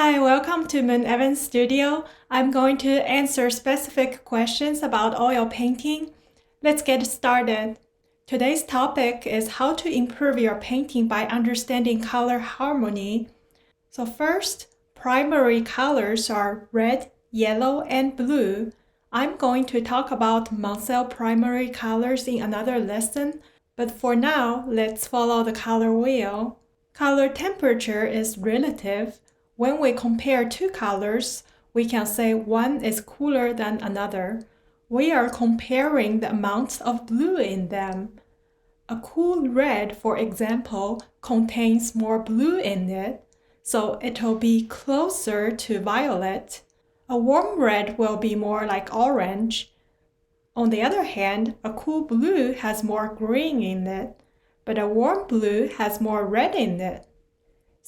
Hi, welcome to Moon Evans Studio. I'm going to answer specific questions about oil painting. Let's get started. Today's topic is how to improve your painting by understanding color harmony. So first, primary colors are red, yellow, and blue. I'm going to talk about Mansell primary colors in another lesson, but for now, let's follow the color wheel. Color temperature is relative. When we compare two colors, we can say one is cooler than another. We are comparing the amount of blue in them. A cool red, for example, contains more blue in it, so it'll be closer to violet. A warm red will be more like orange. On the other hand, a cool blue has more green in it, but a warm blue has more red in it.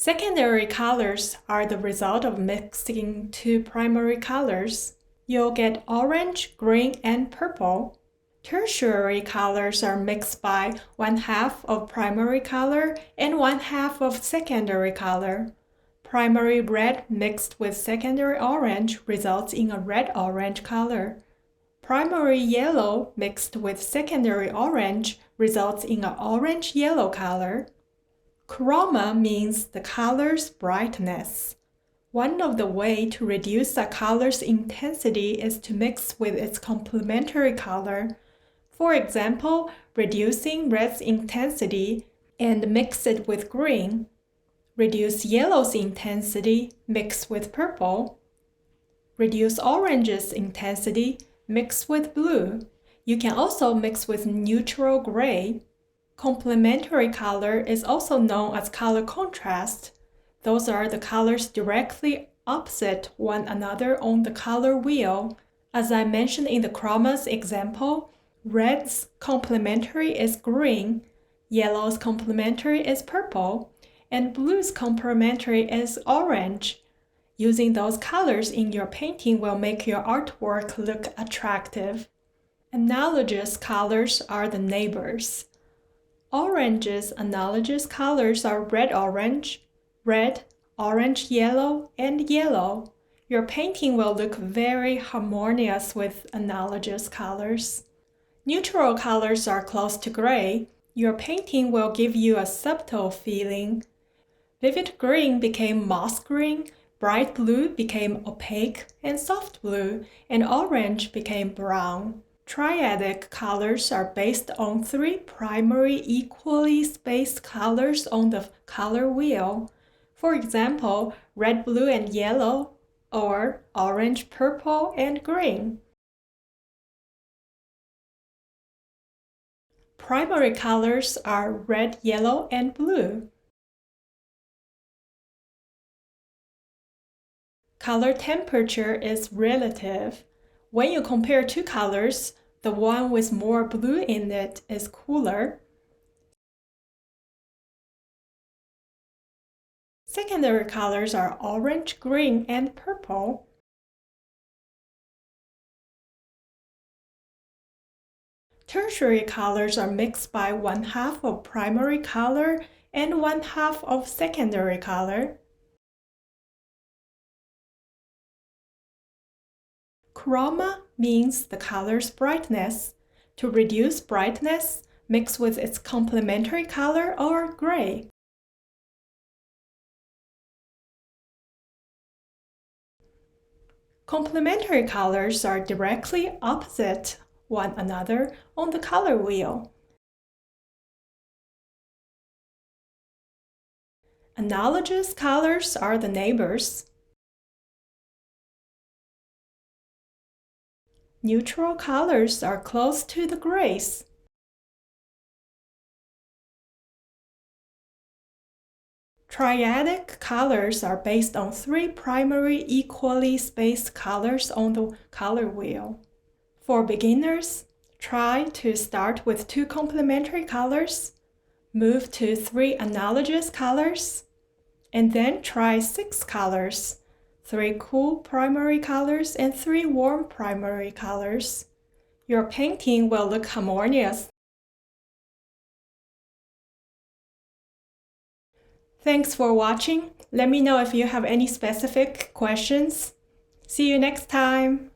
Secondary colors are the result of mixing two primary colors. You'll get orange, green, and purple. Tertiary colors are mixed by 1/2 of primary color and 1/2 of secondary color. Primary red mixed with secondary orange results in a red-orange color. Primary yellow mixed with secondary orange results in an orange-yellow color. Chroma means the color's brightness. One of the ways to reduce a color's intensity is to mix with its complementary color. For example, reducing red's intensity and mix it with green. Reduce yellow's intensity, mix with purple. Reduce orange's intensity, mix with blue. You can also mix with neutral gray. Complementary color is also known as color contrast. Those are the colors directly opposite one another on the color wheel. As I mentioned in the Chroma's example, red's complementary is green, yellow's complementary is purple, and blue's complementary is orange. Using those colors in your painting will make your artwork look attractive. Analogous colors are the neighbors. Orange's analogous colors are red-orange, red, orange-yellow, and yellow. Your painting will look very harmonious with analogous colors. Neutral colors are close to gray. Your painting will give you a subtle feeling. Vivid green became moss green, bright blue became opaque and soft blue, and orange became brown. Triadic colors are based on three primary equally spaced colors on the color wheel. For example, red, blue, and yellow, or orange, purple, and green. Primary colors are red, yellow, and blue. Color temperature is relative. When you compare two colors, the one with more blue in it is cooler. Secondary colors are orange, green, and purple. Tertiary colors are mixed by 1/2 of primary color and 1/2 of secondary color. Chroma means the color's brightness. To reduce brightness, mix with its complementary color or gray. Complementary colors are directly opposite one another on the color wheel. Analogous colors are the neighbors. Neutral colors are close to the grays. Triadic colors are based on three primary equally spaced colors on the color wheel. For beginners, try to start with two complementary colors, move to three analogous colors, and then try 6 colors. 3 cool primary colors and 3 warm primary colors. Your painting will look harmonious. Thanks for watching. Let me know if you have any specific questions. See you next time.